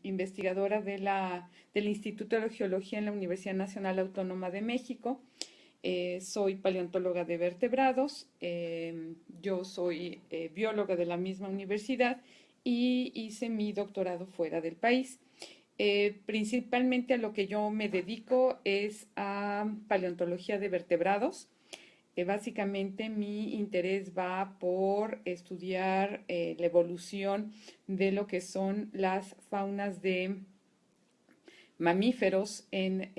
Investigadora del Instituto de Geología en la Universidad Nacional Autónoma de México. Soy paleontóloga de vertebrados. Yo soy bióloga de la misma universidad y hice mi doctorado fuera del país. Principalmente a lo que yo me dedico es a paleontología de vertebrados. Básicamente mi interés va por estudiar la evolución de lo que son las faunas de mamíferos en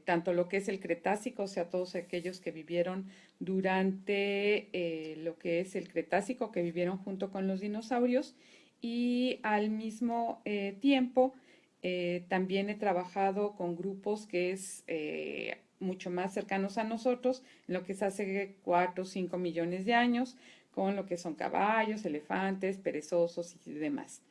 tanto lo que es el Cretácico, o sea, todos aquellos que vivieron durante lo que es el Cretácico, que vivieron junto con los dinosaurios, y al mismo tiempo también he trabajado con grupos que es mucho más cercanos a nosotros, en lo que es hace 4 o 5 millones de años, con lo que son caballos, elefantes, perezosos y demás.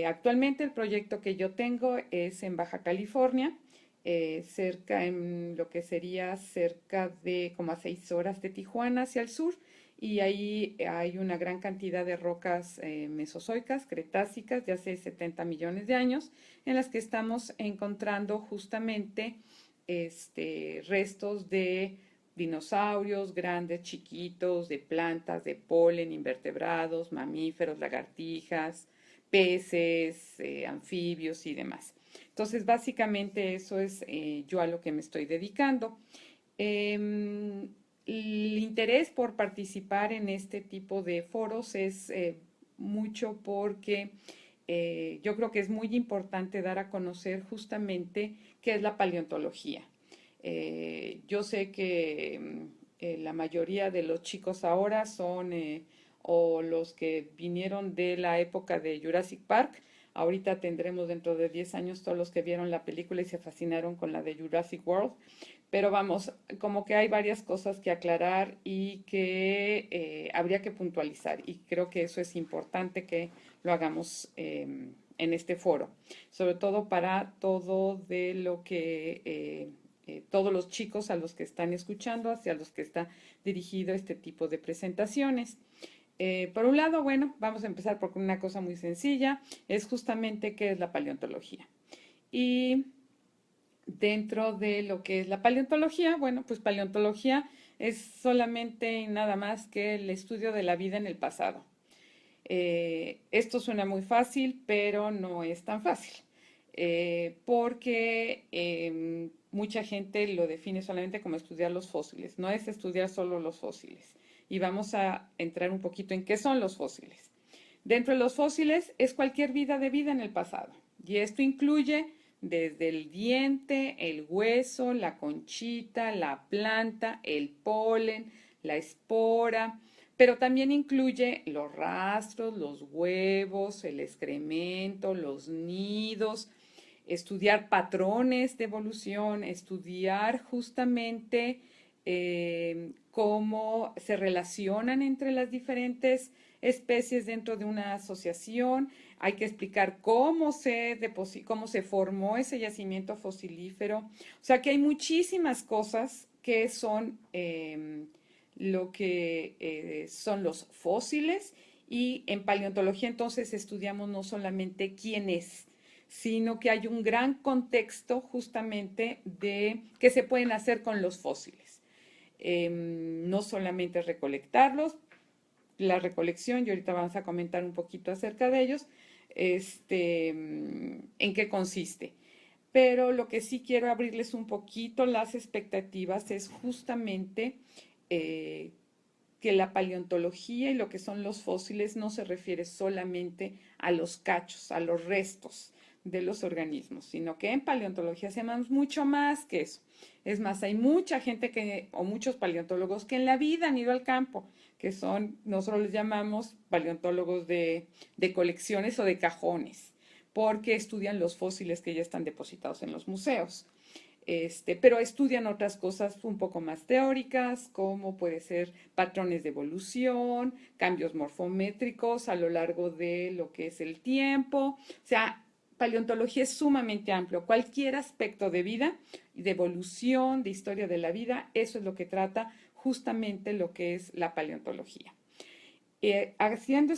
Actualmente el proyecto que yo tengo es en Baja California, cerca en lo que sería cerca de como a 6 horas de Tijuana hacia el sur, y ahí hay una gran cantidad de rocas mesozoicas, cretácicas, de hace 70 millones de años, en las que estamos encontrando justamente restos de dinosaurios grandes, chiquitos, de plantas, de polen, invertebrados, mamíferos, lagartijas, peces, anfibios y demás. Entonces, básicamente eso es yo a lo que me estoy dedicando. El interés por participar en este tipo de foros es mucho porque yo creo que es muy importante dar a conocer justamente qué es la paleontología. Yo sé que la mayoría de los chicos ahora son o los que vinieron de la época de Jurassic Park. Ahorita tendremos dentro de 10 años todos los que vieron la película y se fascinaron con la de Jurassic World. Pero vamos, como que hay varias cosas que aclarar y que habría que puntualizar. Y creo que eso es importante que lo hagamos en este foro. Sobre todo para todo de lo que todos los chicos a los que están escuchando, hacia los que está dirigido este tipo de presentaciones. Por un lado, bueno, vamos a empezar por una cosa muy sencilla, es justamente qué es la paleontología. Y dentro de lo que es la paleontología, bueno, pues paleontología es solamente y nada más que el estudio de la vida en el pasado. Esto suena muy fácil, pero no es tan fácil, porque mucha gente lo define solamente como estudiar los fósiles, no es estudiar solo los fósiles. Y vamos a entrar un poquito en qué son los fósiles. Dentro de los fósiles es cualquier vida de vida en el pasado, y esto incluye desde el diente, el hueso, la conchita, la planta, el polen, la espora, pero también incluye los rastros, los huevos, el excremento, los nidos, estudiar patrones de evolución, estudiar justamente cómo se relacionan entre las diferentes especies dentro de una asociación. Hay que explicar cómo se formó ese yacimiento fosilífero. O sea que hay muchísimas cosas que son lo que son los fósiles, y en paleontología entonces estudiamos no solamente quién es, sino que hay un gran contexto justamente de qué se pueden hacer con los fósiles. No solamente recolectarlos, la recolección, y ahorita vamos a comentar un poquito acerca de ellos, en qué consiste. Pero lo que sí quiero abrirles un poquito las expectativas es justamente que la paleontología y lo que son los fósiles no se refiere solamente a los cachos, a los restos de los organismos, sino que en paleontología hacemos mucho más que eso. Es más, hay mucha gente o muchos paleontólogos que en la vida han ido al campo, que son, nosotros les llamamos paleontólogos de colecciones o de cajones, porque estudian los fósiles que ya están depositados en los museos. Pero estudian otras cosas un poco más teóricas, como puede ser patrones de evolución, cambios morfométricos a lo largo de lo que es el tiempo. O sea, paleontología es sumamente amplio. Cualquier aspecto de vida, de evolución, de historia de la vida, eso es lo que trata justamente lo que es la paleontología. Haciendo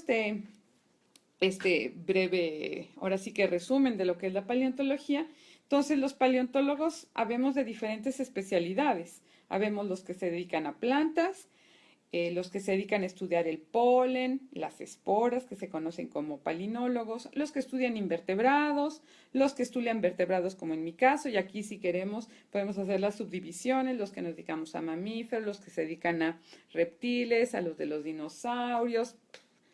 este breve, ahora sí que resumen de lo que es la paleontología. Entonces, los paleontólogos habemos de diferentes especialidades. Habemos los que se dedican a plantas, los que se dedican a estudiar el polen, las esporas, que se conocen como palinólogos, los que estudian invertebrados, los que estudian vertebrados, como en mi caso, y aquí si queremos podemos hacer las subdivisiones, los que nos dedicamos a mamíferos, los que se dedican a reptiles, a los de los dinosaurios,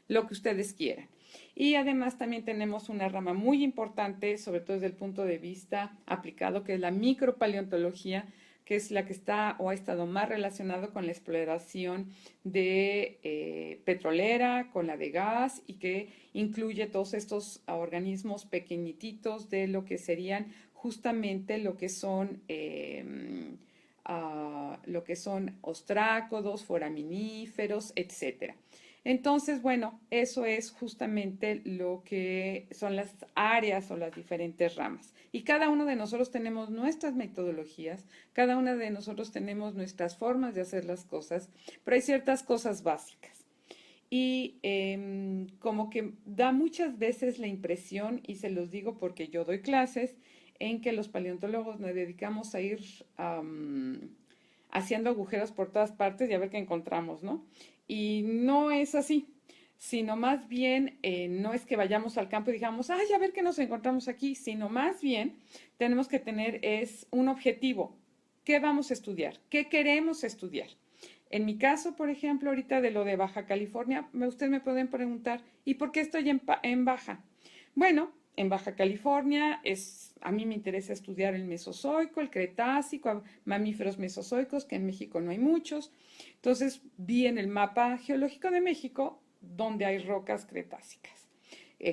lo que ustedes quieran. Y además también tenemos una rama muy importante, sobre todo desde el punto de vista aplicado, que es la micropaleontología, que es la que está o ha estado más relacionado con la exploración de petrolera, con la de gas y que incluye todos estos organismos pequeñititos de lo que serían justamente lo que son ostrácodos, foraminíferos, etcétera. Entonces, bueno, eso es justamente lo que son las áreas o las diferentes ramas. Y cada uno de nosotros tenemos nuestras metodologías, cada uno de nosotros tenemos nuestras formas de hacer las cosas, pero hay ciertas cosas básicas. Y como que da muchas veces la impresión, y se los digo porque yo doy clases, en que los paleontólogos nos dedicamos a ir haciendo agujeros por todas partes y a ver qué encontramos, ¿no? Y no es así, sino más bien no es que vayamos al campo y digamos, ay, a ver qué nos encontramos aquí, sino más bien tenemos que tener es un objetivo. ¿Qué vamos a estudiar? ¿Qué queremos estudiar? En mi caso, por ejemplo, ahorita de lo de Baja California, ustedes me pueden preguntar, ¿y por qué estoy en Baja? Bueno, en Baja California a mí me interesa estudiar el Mesozoico, el Cretácico, mamíferos mesozoicos, que en México no hay muchos. Entonces vi en el mapa geológico de México donde hay rocas cretácicas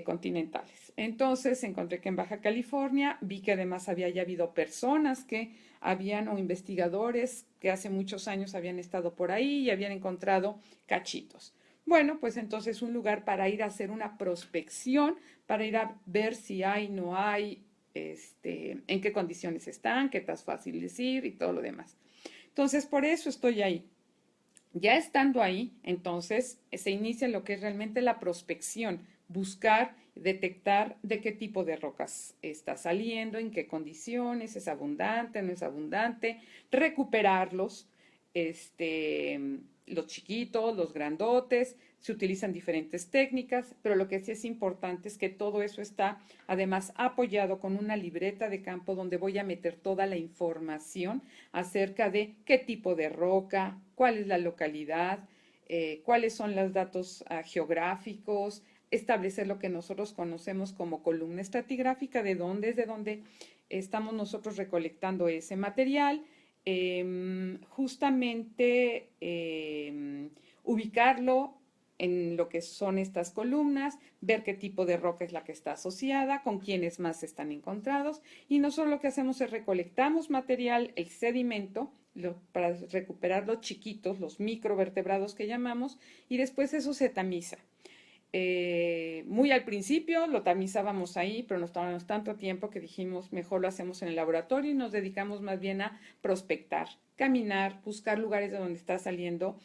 continentales. Entonces encontré que en Baja California vi que además había ya habido personas que habían o investigadores que hace muchos años habían estado por ahí y habían encontrado cachitos. Bueno, pues entonces un lugar para ir a hacer una prospección, para ir a ver si hay, no hay, en qué condiciones están, qué tan fácil es ir y todo lo demás. Entonces, por eso estoy ahí. Ya estando ahí, entonces se inicia lo que es realmente la prospección, buscar, detectar de qué tipo de rocas está saliendo, en qué condiciones, es abundante, no es abundante, recuperarlos, los chiquitos, los grandotes, se utilizan diferentes técnicas, pero lo que sí es importante es que todo eso está además apoyado con una libreta de campo donde voy a meter toda la información acerca de qué tipo de roca, cuál es la localidad, cuáles son los datos geográficos, establecer lo que nosotros conocemos como columna estratigráfica, de dónde es de dónde estamos nosotros recolectando ese material, justamente ubicarlo en lo que son estas columnas, ver qué tipo de roca es la que está asociada, con quiénes más están encontrados, y nosotros lo que hacemos es recolectamos material, el sedimento, para recuperar los chiquitos, los microvertebrados que llamamos, y después eso se tamiza. Muy al principio lo tamizábamos ahí, pero nos tomamos tanto tiempo que dijimos mejor lo hacemos en el laboratorio y nos dedicamos más bien a prospectar, caminar, buscar lugares de donde está saliendo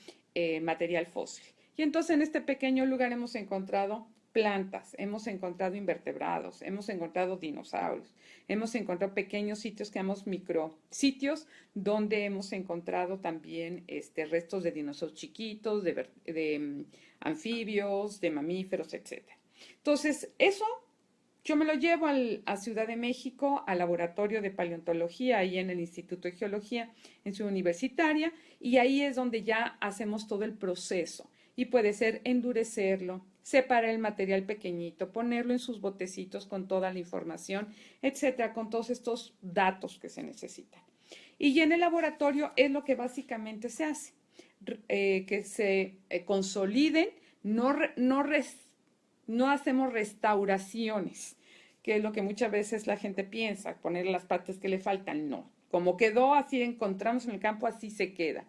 material fósil. Y entonces en este pequeño lugar hemos encontrado plantas, hemos encontrado invertebrados, hemos encontrado dinosaurios, hemos encontrado pequeños sitios que llamamos micrositios, donde hemos encontrado también restos de dinosaurios chiquitos, de anfibios, de mamíferos, etc. Entonces, eso yo me lo llevo a Ciudad de México, al laboratorio de paleontología, ahí en el Instituto de Geología, en Ciudad Universitaria, y ahí es donde ya hacemos todo el proceso. Y puede ser endurecerlo, separar el material pequeñito, ponerlo en sus botecitos con toda la información, etcétera, con todos estos datos que se necesitan. Y en el laboratorio es lo que básicamente se hace, que se consoliden, no hacemos restauraciones, que es lo que muchas veces la gente piensa, poner las partes que le faltan, no. Como quedó, así encontramos en el campo, así se queda.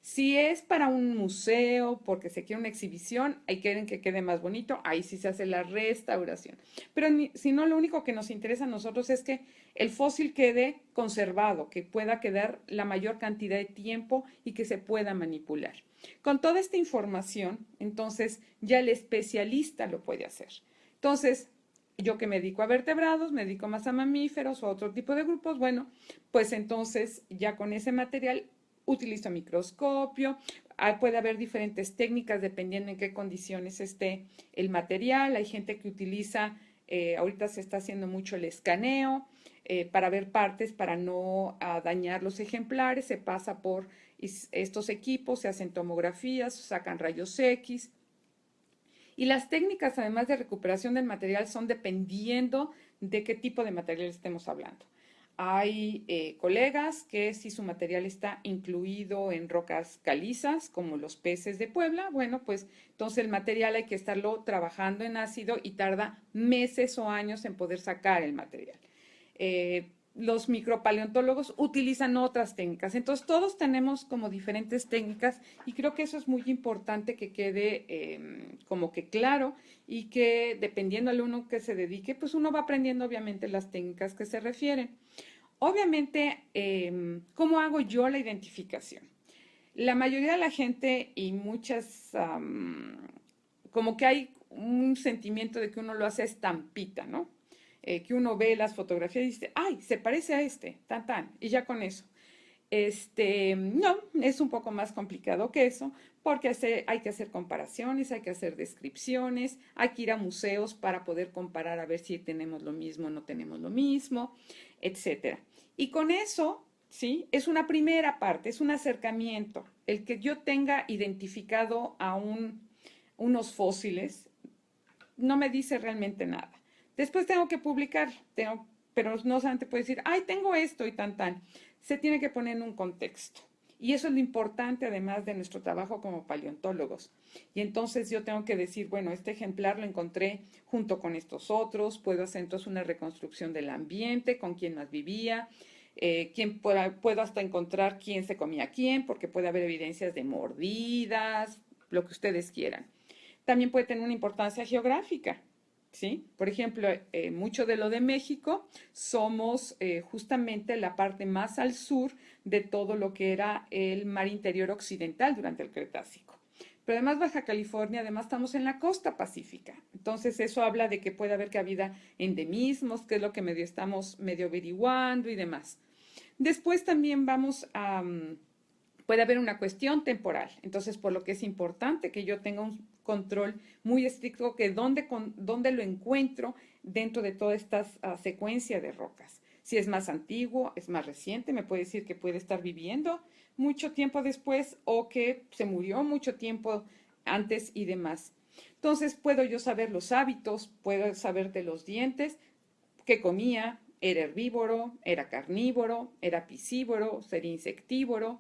Si es para un museo, porque se quiere una exhibición, ahí quieren que quede más bonito, ahí sí se hace la restauración. Pero si no, lo único que nos interesa a nosotros es que el fósil quede conservado, que pueda quedar la mayor cantidad de tiempo y que se pueda manipular. Con toda esta información, entonces ya el especialista lo puede hacer. Entonces, yo que me dedico a vertebrados, me dedico más a mamíferos o a otro tipo de grupos, bueno, pues entonces ya con ese material utilizo microscopio. Puede haber diferentes técnicas dependiendo en qué condiciones esté el material. Hay gente que utiliza, ahorita se está haciendo mucho el escaneo para ver partes, para no dañar los ejemplares. Se pasa por estos equipos, se hacen tomografías, sacan rayos X. Y las técnicas, además de recuperación del material, son dependiendo de qué tipo de material estemos hablando. Hay colegas que si su material está incluido en rocas calizas, como los peces de Puebla, bueno, pues entonces el material hay que estarlo trabajando en ácido y tarda meses o años en poder sacar el material. Los micropaleontólogos utilizan otras técnicas. Entonces, todos tenemos como diferentes técnicas y creo que eso es muy importante que quede como que claro y que dependiendo al uno que se dedique, pues uno va aprendiendo obviamente las técnicas que se refieren. Obviamente, ¿cómo hago yo la identificación? La mayoría de la gente y muchas, como que hay un sentimiento de que uno lo hace estampita, ¿no? Que uno ve las fotografías y dice, ay, se parece a este, tan, tan, y ya con eso. No, es un poco más complicado que eso, porque hay que hacer comparaciones, hay que hacer descripciones, hay que ir a museos para poder comparar a ver si tenemos lo mismo o no tenemos lo mismo, etcétera. Y con eso, ¿sí? Es una primera parte, es un acercamiento. El que yo tenga identificado a unos fósiles no me dice realmente nada. Después tengo que publicar, pero no solamente puedo decir, ay, tengo esto y tan, tan. Se tiene que poner en un contexto. Y eso es lo importante, además de nuestro trabajo como paleontólogos. Y entonces yo tengo que decir, bueno, este ejemplar lo encontré junto con estos otros, puedo hacer entonces una reconstrucción del ambiente, con quién más vivía, puedo hasta encontrar quién se comía quién, porque puede haber evidencias de mordidas, lo que ustedes quieran. También puede tener una importancia geográfica, ¿sí? Por ejemplo, mucho de lo de México somos justamente la parte más al sur de todo lo que era el mar interior occidental durante el Cretácico. Pero además Baja California, además estamos en la costa pacífica. Entonces eso habla de que puede haber cabida endemismos, que es lo que estamos medio averiguando y demás. Después también puede haber una cuestión temporal. Entonces, por lo que es importante que yo tenga un control muy estricto que dónde lo encuentro dentro de toda esta secuencia de rocas. Si es más antiguo, es más reciente, me puede decir que puede estar viviendo mucho tiempo después o que se murió mucho tiempo antes y demás. Entonces, puedo yo saber los hábitos, puedo saber de los dientes, qué comía, era herbívoro, era carnívoro, era piscívoro, sería insectívoro,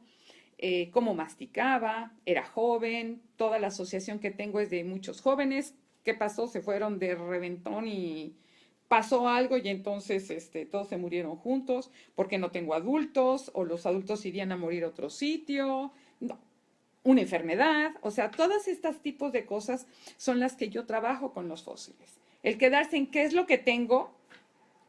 cómo masticaba, era joven, toda la asociación que tengo es de muchos jóvenes. ¿Qué pasó? Se fueron de reventón y pasó algo y entonces todos se murieron juntos porque no tengo adultos o los adultos irían a morir a otro sitio. No, una enfermedad, o sea, todos estos tipos de cosas son las que yo trabajo con los fósiles. El quedarse en qué es lo que tengo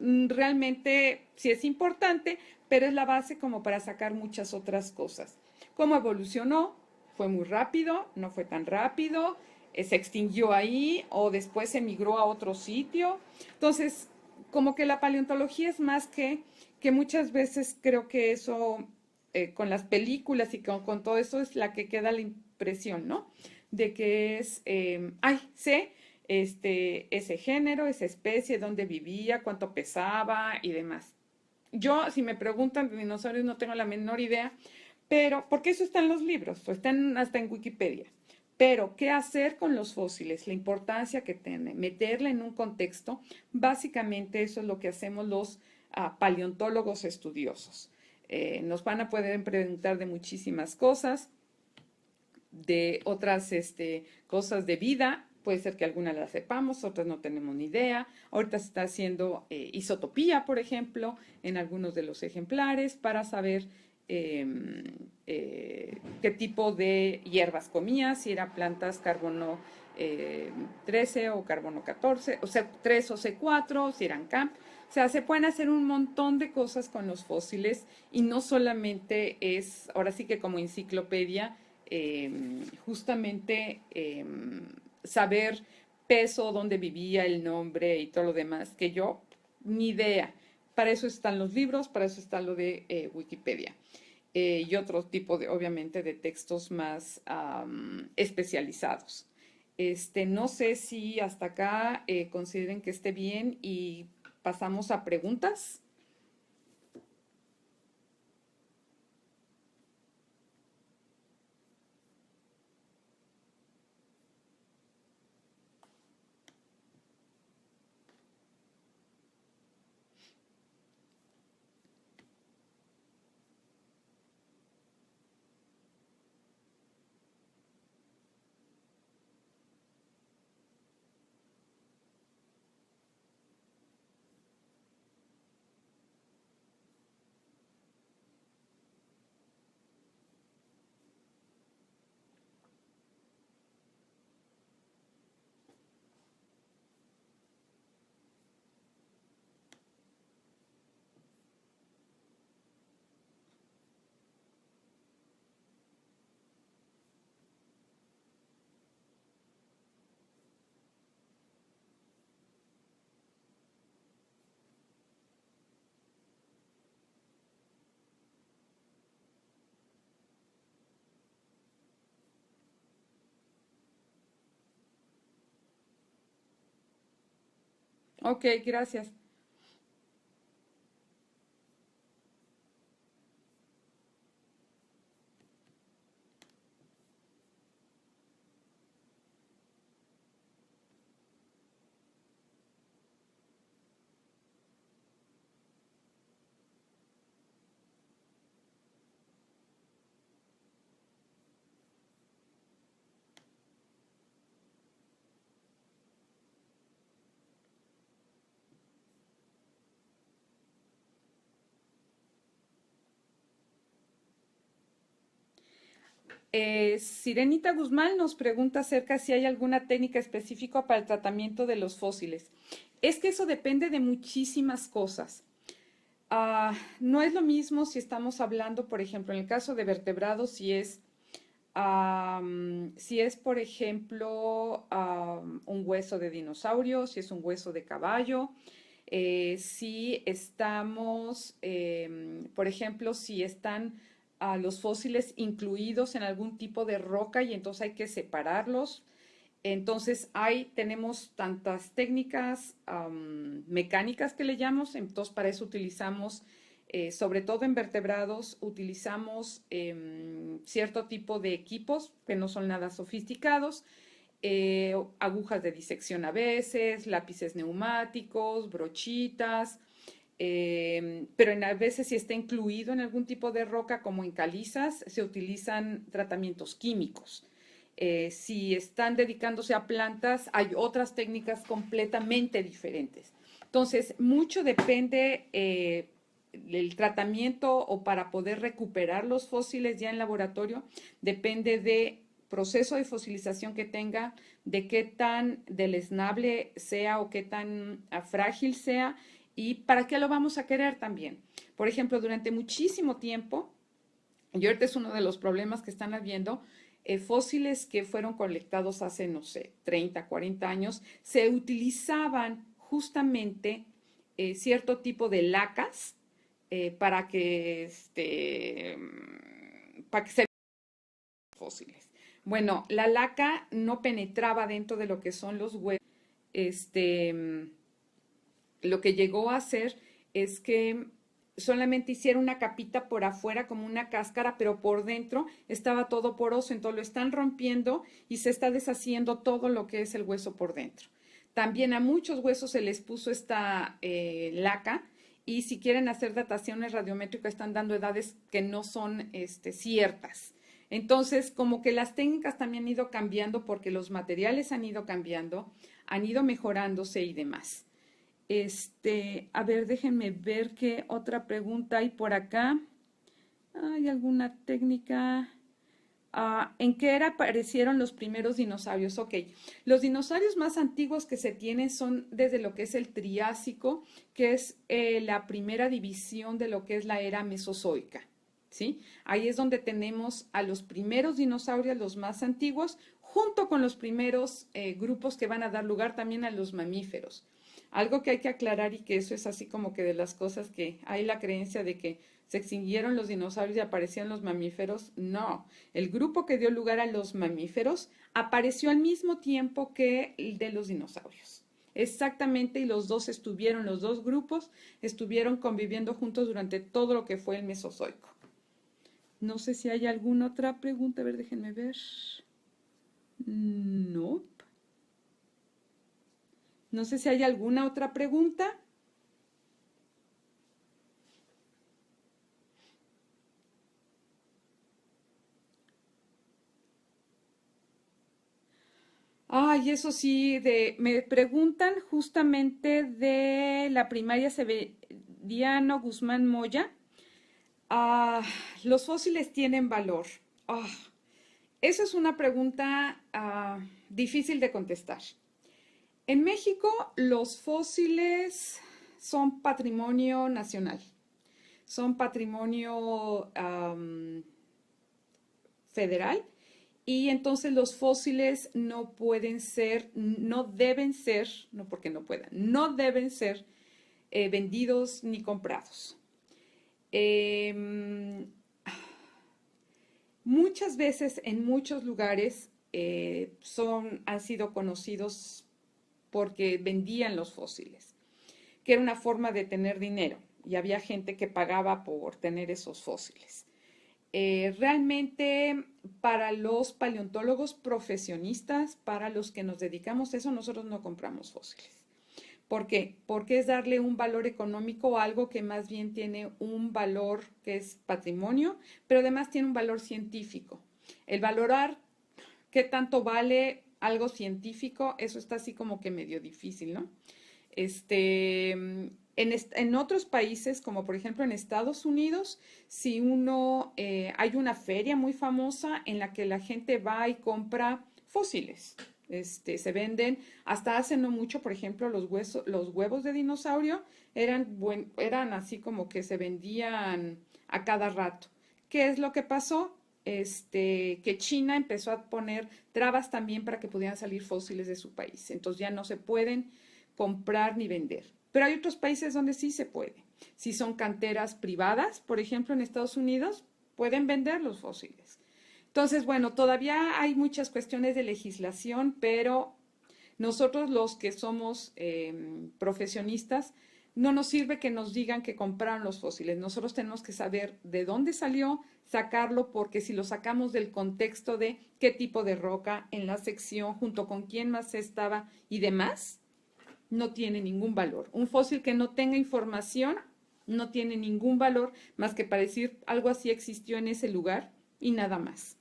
realmente sí es importante, pero es la base como para sacar muchas otras cosas. ¿Cómo evolucionó? ¿Fue muy rápido? ¿No fue tan rápido? ¿Se extinguió ahí o después se migró a otro sitio? Entonces, como que la paleontología es más que muchas veces creo que eso, con las películas y con todo eso es la que queda la impresión, ¿no? De que es, ay, sé ese género, esa especie, dónde vivía, cuánto pesaba y demás. Yo, si me preguntan de dinosaurios, no tengo la menor idea, pero porque eso está en los libros, o están hasta en Wikipedia. Pero, ¿qué hacer con los fósiles? La importancia que tiene, meterla en un contexto, básicamente eso es lo que hacemos los paleontólogos estudiosos. Nos van a poder preguntar de muchísimas cosas, de otras cosas de vida. Puede ser que algunas las sepamos, otras no tenemos ni idea. Ahorita se está haciendo isotopía, por ejemplo, en algunos de los ejemplares para saber qué tipo de hierbas comía, si eran plantas carbono 13 o carbono 14, o sea, 3 o C4, si eran CAMP. O sea, se pueden hacer un montón de cosas con los fósiles y no solamente es, ahora sí que como enciclopedia, justamente saber peso, dónde vivía, el nombre y todo lo demás, que yo ni idea. Para eso están los libros, para eso está lo de Wikipedia. Y otro tipo de, obviamente, de textos más especializados. No sé si hasta acá consideren que esté bien y pasamos a preguntas. Ok, gracias. Sirenita Guzmán nos pregunta acerca si hay alguna técnica específica para el tratamiento de los fósiles. Es que eso depende de muchísimas cosas. No es lo mismo si estamos hablando, por ejemplo, en el caso de vertebrados, si es, por ejemplo, un hueso de dinosaurio, si es un hueso de caballo, si estamos, por ejemplo, si están los fósiles incluidos en algún tipo de roca y entonces hay que separarlos. Entonces ahí tenemos tantas técnicas mecánicas que le llamamos, entonces para eso utilizamos, sobre todo en vertebrados, utilizamos cierto tipo de equipos que no son nada sofisticados, agujas de disección a veces, lápices neumáticos, brochitas, pero a veces si está incluido en algún tipo de roca como en calizas, se utilizan tratamientos químicos. Si están dedicándose a plantas, hay otras técnicas completamente diferentes. Entonces, mucho depende el tratamiento o para poder recuperar los fósiles ya en laboratorio, depende de proceso de fosilización que tenga, de qué tan deleznable sea o qué tan frágil sea y para qué lo vamos a querer también. Por ejemplo, durante muchísimo tiempo, y ahorita es uno de los problemas que están habiendo, fósiles que fueron colectados hace, no sé, 30, 40 años, se utilizaban justamente cierto tipo de lacas para que se fósiles. Bueno, la laca no penetraba dentro de lo que son los huesos. Lo que llegó a hacer es que solamente hicieron una capita por afuera como una cáscara, pero por dentro estaba todo poroso, entonces lo están rompiendo y se está deshaciendo todo lo que es el hueso por dentro. También a muchos huesos se les puso esta laca y si quieren hacer dataciones radiométricas están dando edades que no son ciertas. Entonces, como que las técnicas también han ido cambiando porque los materiales han ido cambiando, han ido mejorándose y demás. A ver, déjenme ver qué otra pregunta hay por acá. ¿Hay alguna técnica? ¿En qué era aparecieron los primeros dinosaurios? Ok, los dinosaurios más antiguos que se tienen son desde lo que es el Triásico, que es la primera división de lo que es la era mesozoica. ¿sí? Ahí es donde tenemos a los primeros dinosaurios, los más antiguos, junto con los primeros grupos que van a dar lugar también a los mamíferos. Algo que hay que aclarar y que eso es así como que de las cosas que hay la creencia de que se extinguieron los dinosaurios y aparecían los mamíferos. No, el grupo que dio lugar a los mamíferos apareció al mismo tiempo que el de los dinosaurios. Exactamente, y los dos grupos estuvieron conviviendo juntos durante todo lo que fue el Mesozoico. No sé si hay alguna otra pregunta. A ver, déjenme ver. No. No sé si hay alguna otra pregunta. Ay, eso sí, me preguntan justamente de la primaria Severiano Guzmán Moya. Ah, los fósiles tienen valor. Ah, esa es una pregunta difícil de contestar. En México, los fósiles son patrimonio nacional, son patrimonio federal, y entonces los fósiles no pueden ser, no deben ser, no porque no puedan, no deben ser vendidos ni comprados. Muchas veces en muchos lugares han sido conocidos porque vendían los fósiles, que era una forma de tener dinero y había gente que pagaba por tener esos fósiles. Realmente para los paleontólogos profesionistas, para los que nos dedicamos a eso, nosotros no compramos fósiles. ¿Por qué? Porque es darle un valor económico a algo que más bien tiene un valor que es patrimonio, pero además tiene un valor científico. El valorar qué tanto vale algo científico, eso está así como que medio difícil, ¿no? En otros países, como por ejemplo en Estados Unidos, si hay una feria muy famosa en la que la gente va y compra fósiles. Se venden, hasta hace no mucho, por ejemplo, los huevos de dinosaurio eran así como que se vendían a cada rato. ¿Qué es lo que pasó? Que China empezó a poner trabas también para que pudieran salir fósiles de su país. Entonces ya no se pueden comprar ni vender. Pero hay otros países donde sí se puede. Si son canteras privadas, por ejemplo, en Estados Unidos, pueden vender los fósiles. Entonces, bueno, todavía hay muchas cuestiones de legislación, pero nosotros los que somos profesionistas, no nos sirve que nos digan que compraron los fósiles. Nosotros tenemos que saber de dónde salió, sacarlo, porque si lo sacamos del contexto de qué tipo de roca en la sección, junto con quién más estaba y demás, no tiene ningún valor. Un fósil que no tenga información no tiene ningún valor más que para decir algo así existió en ese lugar y nada más.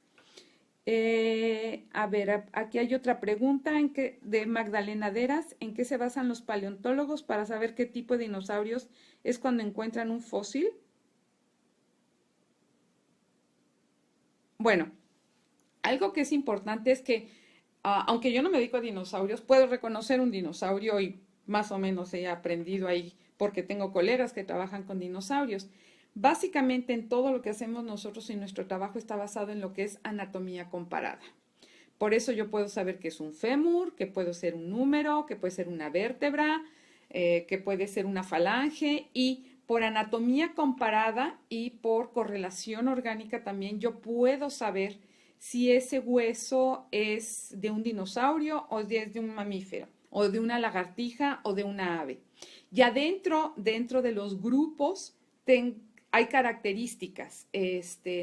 A ver, aquí hay otra pregunta de Magdalena Deras. ¿En qué se basan los paleontólogos para saber qué tipo de dinosaurios es cuando encuentran un fósil? Bueno, algo que es importante es que, aunque yo no me dedico a dinosaurios, puedo reconocer un dinosaurio y más o menos he aprendido ahí porque tengo colegas que trabajan con dinosaurios. Básicamente en todo lo que hacemos nosotros y nuestro trabajo está basado en lo que es anatomía comparada. Por eso yo puedo saber que es un fémur, que puede ser un número, que puede ser una vértebra, que puede ser una falange, y por anatomía comparada y por correlación orgánica también yo puedo saber si ese hueso es de un dinosaurio o es de un mamífero, o de una lagartija o de una ave. Ya dentro de los grupos hay características.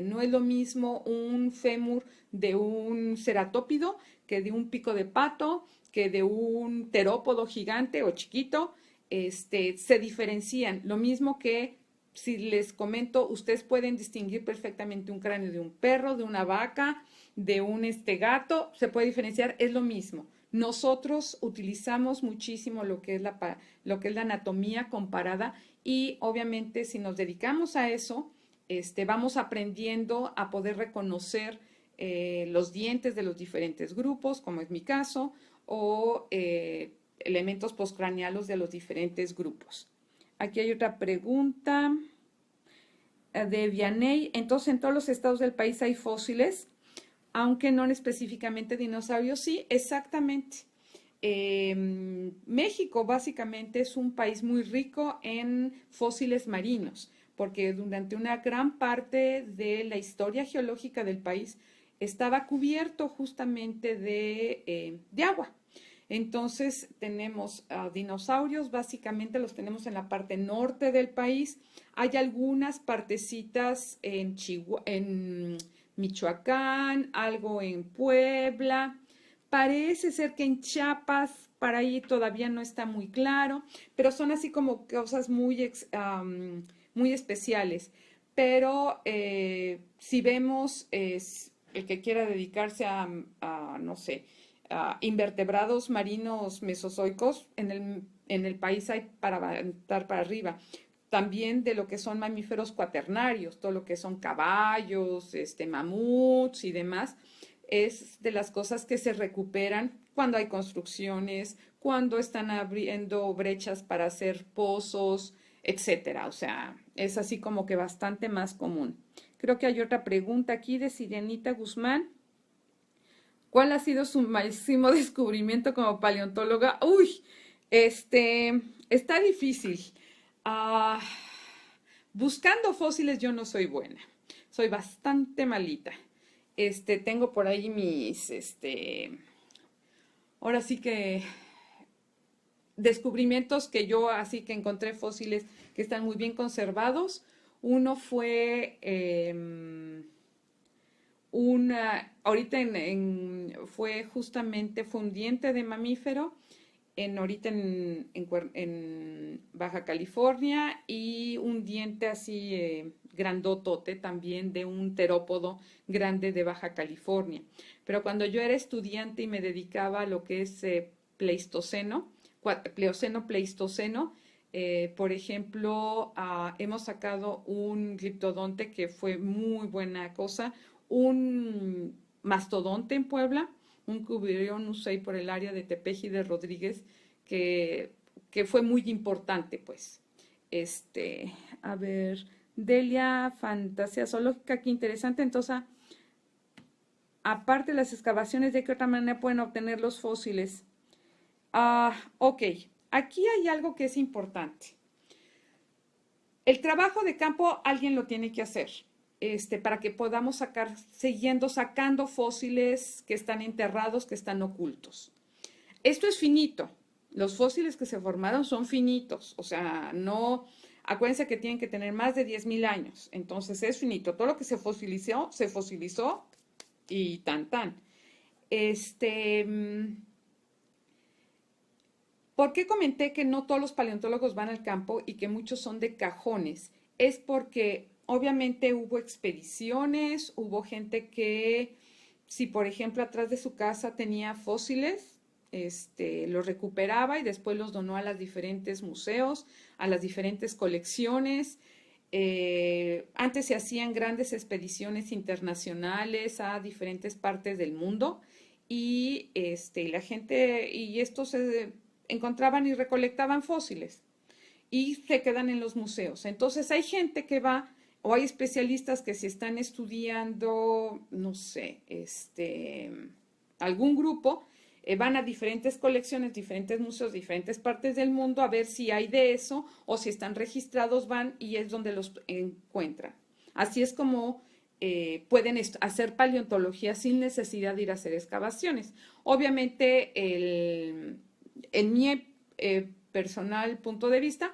No es lo mismo un fémur de un ceratópido que de un pico de pato, que de un terópodo gigante o chiquito. Se diferencian. Lo mismo que si les comento, ustedes pueden distinguir perfectamente un cráneo de un perro, de una vaca, de un gato, se puede diferenciar, es lo mismo. Nosotros utilizamos muchísimo lo que es la anatomía comparada, y obviamente si nos dedicamos a eso, vamos aprendiendo a poder reconocer los dientes de los diferentes grupos, como es mi caso, o elementos postcranealos de los diferentes grupos. Aquí hay otra pregunta. de Vianney. Entonces, en todos los estados del país hay fósiles, aunque no específicamente dinosaurios. Sí, exactamente. México básicamente es un país muy rico en fósiles marinos, porque durante una gran parte de la historia geológica del país estaba cubierto justamente de agua. Entonces tenemos dinosaurios, básicamente los tenemos en la parte norte del país. Hay algunas partecitas en Michoacán, algo en Puebla. Parece ser que en Chiapas, para ahí todavía no está muy claro, pero son así como cosas muy especiales. Pero si vemos el que quiera dedicarse no sé, invertebrados marinos mesozoicos, en el país hay para aventar para arriba. También de lo que son mamíferos cuaternarios, todo lo que son caballos, mamuts y demás, es de las cosas que se recuperan cuando hay construcciones, cuando están abriendo brechas para hacer pozos, etcétera. O sea, es así como que bastante más común. Creo que hay otra pregunta aquí de Sirenita Guzmán. ¿Cuál ha sido su máximo descubrimiento como paleontóloga? Uy, está difícil. Ah, buscando fósiles yo no soy buena. Soy bastante malita. Tengo por ahí ahora sí que descubrimientos que yo así que encontré fósiles que están muy bien conservados. Uno fue ahorita fue un diente de mamífero ahorita en Baja California, y un diente así grandotote también de un terópodo grande de Baja California. Pero cuando yo era estudiante y me dedicaba a lo que es Plioceno, Pleistoceno, por ejemplo, hemos sacado un gliptodonte que fue muy buena cosa, un mastodonte en Puebla, un Cubrionus ahí por el área de Tepeji de Rodríguez, que, que fue muy importante, pues. A ver, Delia, fantasía zoológica, qué interesante. Entonces, aparte de las excavaciones, ¿de qué otra manera pueden obtener los fósiles? Ok, aquí hay algo que es importante. El trabajo de campo alguien lo tiene que hacer, para que podamos sacando fósiles que están enterrados, que están ocultos. Esto es finito. Los fósiles que se formaron son finitos, o sea, no, acuérdense que tienen que tener más de 10.000 años, entonces es finito. Todo lo que se fosilizó y tan tan. ¿Por qué comenté que no todos los paleontólogos van al campo y que muchos son de cajones? Es porque obviamente hubo expediciones, hubo gente que, si por ejemplo atrás de su casa tenía fósiles, los recuperaba y después los donó a los diferentes museos, a las diferentes colecciones. Antes se hacían grandes expediciones internacionales a diferentes partes del mundo, y la gente y estos se encontraban y recolectaban fósiles y se quedan en los museos. Entonces hay gente que va, o hay especialistas que si están estudiando, no sé, algún grupo, van a diferentes colecciones, diferentes museos, diferentes partes del mundo a ver si hay de eso, o si están registrados, van y es donde los encuentran. Así es como pueden hacer paleontología sin necesidad de ir a hacer excavaciones. Obviamente, en mi personal punto de vista,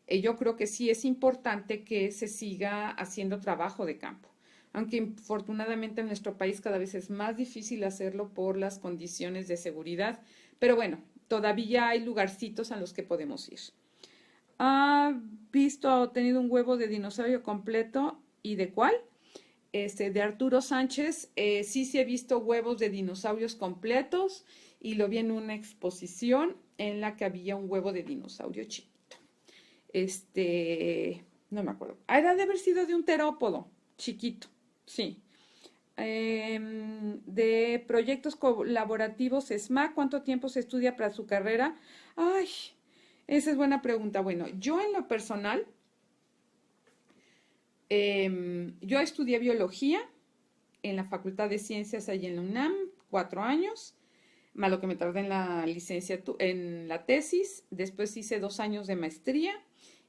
yo creo que sí es importante que se siga haciendo trabajo de campo, aunque infortunadamente en nuestro país cada vez es más difícil hacerlo por las condiciones de seguridad, pero bueno, todavía hay lugarcitos a los que podemos ir. ¿Ha tenido un huevo de dinosaurio completo? ¿Y de cuál? De Arturo Sánchez. Sí he visto huevos de dinosaurios completos, y lo vi en una exposición en la que había un huevo de dinosaurio chiquito. No me acuerdo. Era de haber sido de un terópodo chiquito, sí. De proyectos colaborativos SMAC, ¿cuánto tiempo se estudia para su carrera? Ay, esa es buena pregunta. Bueno, yo en lo personal Yo estudié biología en la Facultad de Ciencias allí en la UNAM, 4 años, más lo que me tardé en la licenciatura, en la tesis. Después hice 2 años de maestría,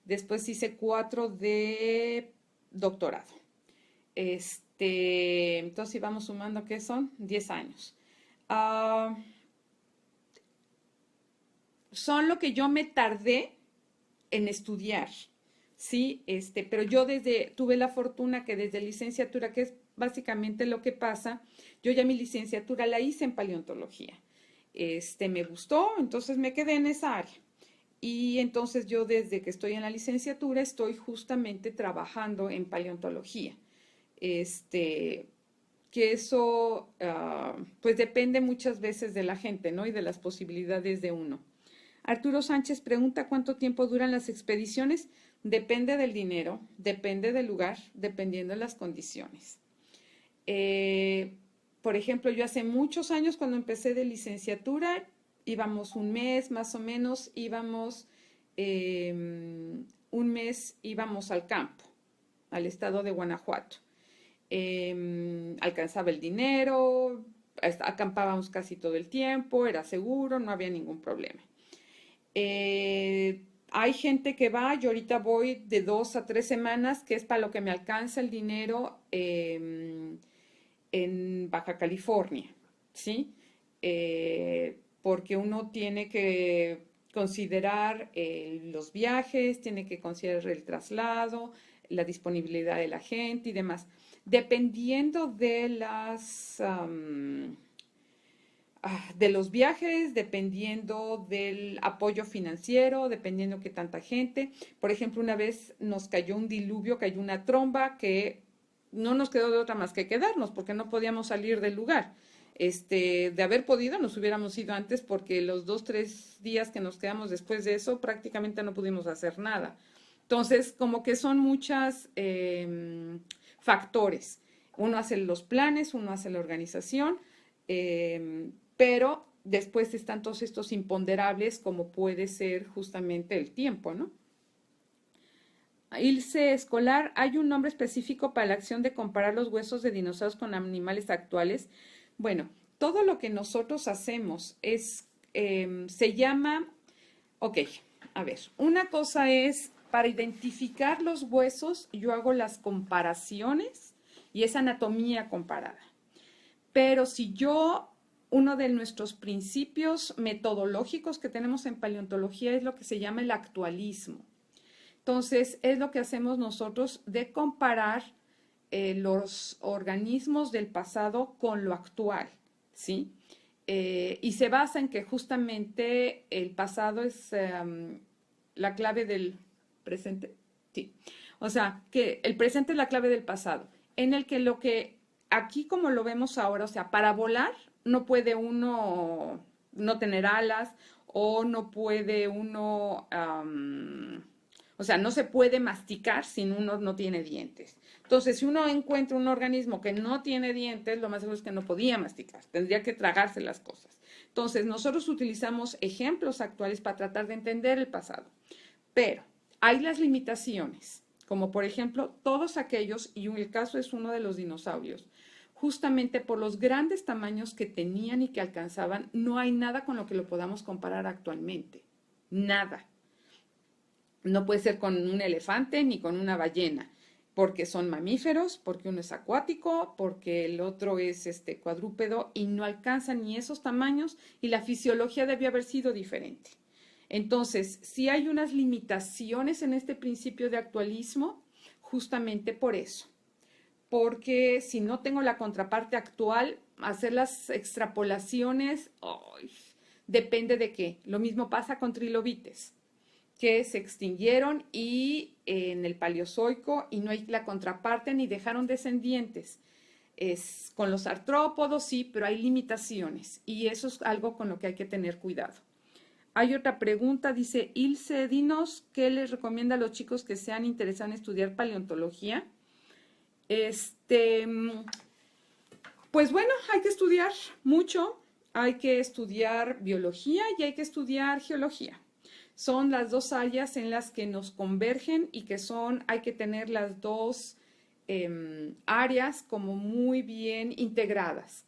después hice 4 de doctorado. Entonces íbamos sumando, ¿qué son? 10 años. Ah, son lo que yo me tardé en estudiar, ¿sí? Pero yo tuve la fortuna que desde licenciatura, que es básicamente lo que pasa, yo ya mi licenciatura la hice en paleontología. Me gustó, entonces me quedé en esa área. Y entonces yo desde que estoy en la licenciatura estoy justamente trabajando en paleontología. Que eso pues depende muchas veces de la gente, ¿no? Y de las posibilidades de uno. Arturo Sánchez pregunta cuánto tiempo duran las expediciones. Depende del dinero, depende del lugar, dependiendo de las condiciones. Por ejemplo, yo hace muchos años cuando empecé de licenciatura, íbamos un mes más o menos, un mes íbamos al campo, al estado de Guanajuato. Alcanzaba el dinero, acampábamos casi todo el tiempo, era seguro, no había ningún problema. Hay gente que va, yo ahorita voy de 2 a 3 semanas, que es para lo que me alcanza el dinero en Baja California, ¿sí? Porque uno tiene que considerar los viajes, tiene que considerar el traslado, la disponibilidad de la gente y demás. Dependiendo de de los viajes, dependiendo del apoyo financiero, dependiendo qué tanta gente. Por ejemplo, una vez nos cayó un diluvio, cayó una tromba que no nos quedó de otra más que quedarnos porque no podíamos salir del lugar. De haber podido, nos hubiéramos ido antes porque los 2, 3 días que nos quedamos después de eso prácticamente no pudimos hacer nada. Entonces, como que son muchos factores. Uno hace los planes, uno hace la organización, pero después están todos estos imponderables como puede ser justamente el tiempo, ¿no? Ilse Escolar, ¿hay un nombre específico para la acción de comparar los huesos de dinosaurios con animales actuales? Bueno, todo lo que nosotros hacemos se llama, ok, a ver, una cosa es, para identificar los huesos, yo hago las comparaciones y es anatomía comparada. Pero si uno de nuestros principios metodológicos que tenemos en paleontología es lo que se llama el actualismo. Entonces, es lo que hacemos nosotros de comparar los organismos del pasado con lo actual, ¿sí? Y se basa en que justamente el pasado es la clave del presente, sí. O sea, que el presente es la clave del pasado, en el que aquí como lo vemos ahora, o sea, para volar no puede uno no tener alas o no puede uno, o sea, no se puede masticar si uno no tiene dientes. Entonces, si uno encuentra un organismo que no tiene dientes, lo más seguro es que no podía masticar, tendría que tragarse las cosas. Entonces, nosotros utilizamos ejemplos actuales para tratar de entender el pasado, pero hay las limitaciones, como por ejemplo, todos aquellos, y el caso es uno de los dinosaurios, justamente por los grandes tamaños que tenían y que alcanzaban, no hay nada con lo que lo podamos comparar actualmente. Nada. No puede ser con un elefante ni con una ballena, porque son mamíferos, porque uno es acuático, porque el otro es cuadrúpedo y no alcanzan ni esos tamaños y la fisiología debió haber sido diferente. Entonces, sí hay unas limitaciones en este principio de actualismo, justamente por eso. Porque si no tengo la contraparte actual, hacer las extrapolaciones, depende de qué. Lo mismo pasa con trilobites, que se extinguieron en el Paleozoico y no hay la contraparte ni dejaron descendientes. Con los artrópodos sí, pero hay limitaciones y eso es algo con lo que hay que tener cuidado. Hay otra pregunta, dice Ilse, dinos, ¿qué les recomienda a los chicos que sean interesados en estudiar paleontología? Pues bueno, hay que estudiar mucho, hay que estudiar biología y hay que estudiar geología. Son las dos áreas en las que nos convergen y hay que tener las dos áreas como muy bien integradas.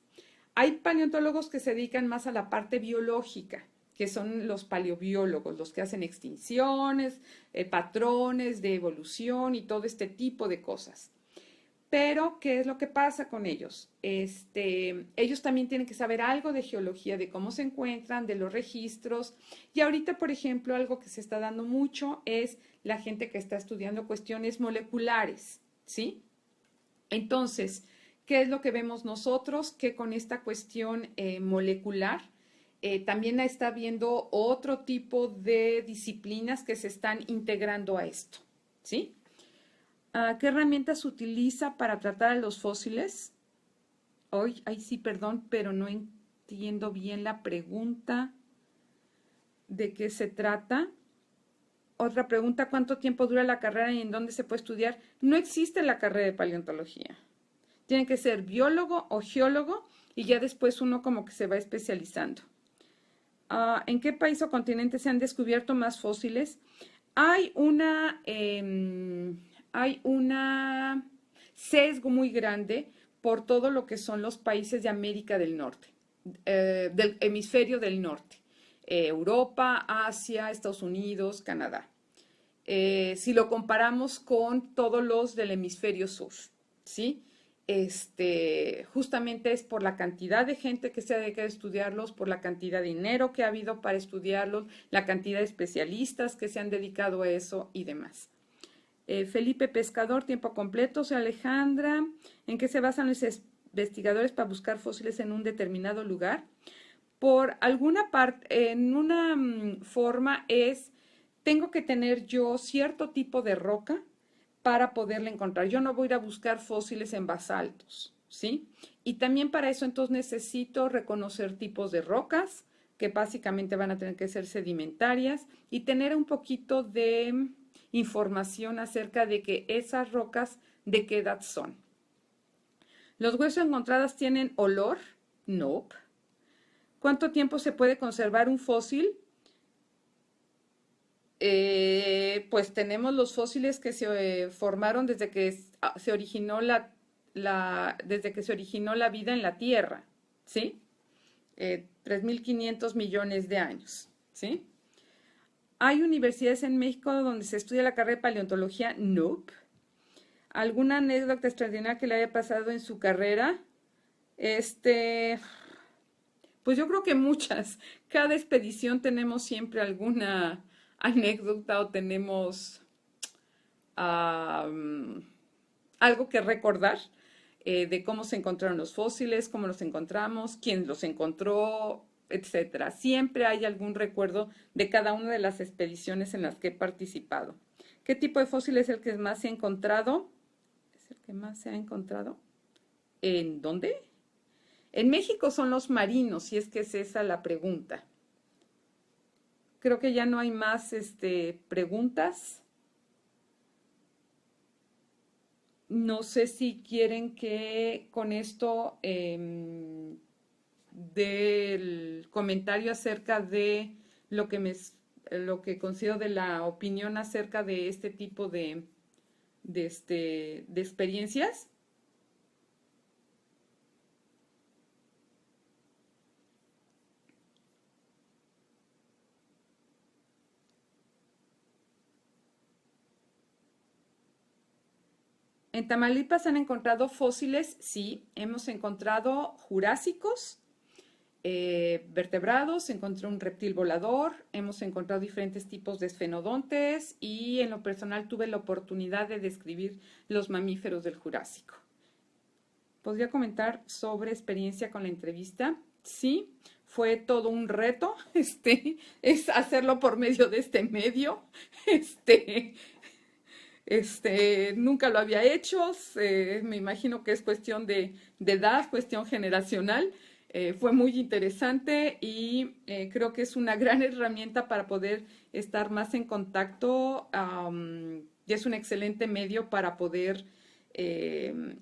Hay paleontólogos que se dedican más a la parte biológica, que son los paleobiólogos, los que hacen extinciones, patrones de evolución y todo este tipo de cosas. Pero, ¿qué es lo que pasa con ellos? Ellos también tienen que saber algo de geología, de cómo se encuentran, de los registros. Y ahorita, por ejemplo, algo que se está dando mucho es la gente que está estudiando cuestiones moleculares, ¿sí? Entonces, ¿qué es lo que vemos nosotros? Que con esta cuestión molecular también está habiendo otro tipo de disciplinas que se están integrando a esto, ¿sí? ¿Qué herramientas se utiliza para tratar a los fósiles? Hoy, ay, sí, perdón, pero no entiendo bien la pregunta. ¿De qué se trata? Otra pregunta, ¿cuánto tiempo dura la carrera y en dónde se puede estudiar? No existe la carrera de paleontología. Tiene que ser biólogo o geólogo y ya después uno como que se va especializando. ¿En qué país o continente se han descubierto más fósiles? Hay una sesgo muy grande por todo lo que son los países de América del Norte, del hemisferio del norte. Europa, Asia, Estados Unidos, Canadá. Si lo comparamos con todos los del hemisferio sur, ¿sí? Justamente es por la cantidad de gente que se ha dedicado a estudiarlos, por la cantidad de dinero que ha habido para estudiarlos, la cantidad de especialistas que se han dedicado a eso y demás. Felipe Pescador, tiempo completo. Soy Alejandra. ¿En qué se basan los investigadores para buscar fósiles en un determinado lugar? Por alguna parte, en una forma es, tengo que tener yo cierto tipo de roca para poderla encontrar. Yo no voy a ir a buscar fósiles en basaltos, ¿sí? Y también para eso entonces necesito reconocer tipos de rocas que básicamente van a tener que ser sedimentarias y tener un poquito de información acerca de que esas rocas de qué edad son. ¿Los huesos encontrados tienen olor? No. ¿Cuánto tiempo se puede conservar un fósil? Pues tenemos los fósiles que se formaron desde que se originó desde que se originó la vida en la Tierra, ¿sí? 3.500 millones de años, ¿sí? ¿Hay universidades en México donde se estudia la carrera de paleontología? Nope. ¿Alguna anécdota extraordinaria que le haya pasado en su carrera? Pues yo creo que muchas. Cada expedición tenemos siempre alguna anécdota o tenemos algo que recordar de cómo se encontraron los fósiles, cómo los encontramos, quién los encontró, etcétera. Siempre hay algún recuerdo de cada una de las expediciones en las que he participado. ¿Qué tipo de fósil es el que más se ha encontrado? ¿Es el que más se ha encontrado? ¿En dónde? En México son los marinos, si es que es esa la pregunta. Creo que ya no hay más preguntas. No sé si quieren que con esto del comentario acerca de lo que considero de la opinión acerca de este tipo de experiencias. En Tamaulipas han encontrado fósiles, sí, hemos encontrado jurásicos, vertebrados, se encontró un reptil volador, hemos encontrado diferentes tipos de esfenodontes y en lo personal tuve la oportunidad de describir los mamíferos del Jurásico. ¿Podría comentar sobre experiencia con la entrevista? Sí, fue todo un reto, es hacerlo por medio de este medio, nunca lo había hecho, me imagino que es cuestión de edad, cuestión generacional. Fue muy interesante y creo que es una gran herramienta para poder estar más en contacto y es un excelente medio para poder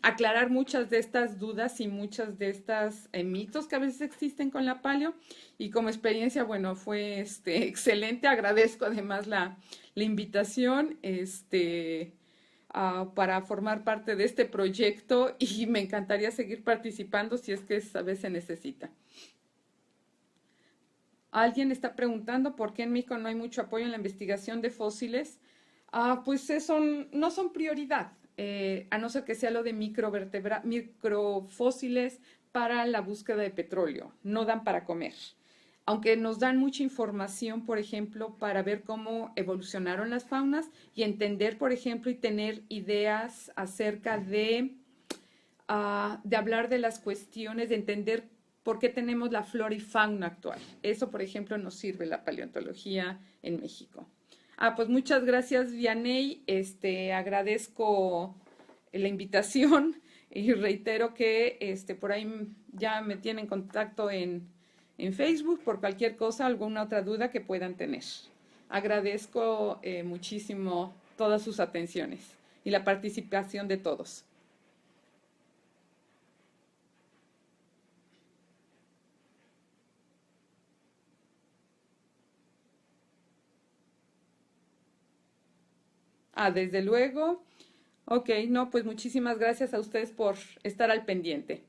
aclarar muchas de estas dudas y muchas de estas mitos que a veces existen con la paleo y como experiencia, bueno, fue excelente, agradezco además la invitación, para formar parte de este proyecto y me encantaría seguir participando si es que esta vez se necesita. Alguien está preguntando por qué en México no hay mucho apoyo en la investigación de fósiles. Pues no son prioridad, a no ser que sea lo de microfósiles para la búsqueda de petróleo. No dan para comer. Aunque nos dan mucha información, por ejemplo, para ver cómo evolucionaron las faunas y entender, por ejemplo, y tener ideas acerca de hablar de las cuestiones, de entender por qué tenemos la flora y fauna actual. Eso, por ejemplo, nos sirve la paleontología en México. Pues muchas gracias, Vianey. Agradezco la invitación y reitero que por ahí ya me tienen contacto en Facebook por cualquier cosa, alguna otra duda que puedan tener. Agradezco muchísimo todas sus atenciones y la participación de todos. Desde luego. Ok, no, pues muchísimas gracias a ustedes por estar al pendiente.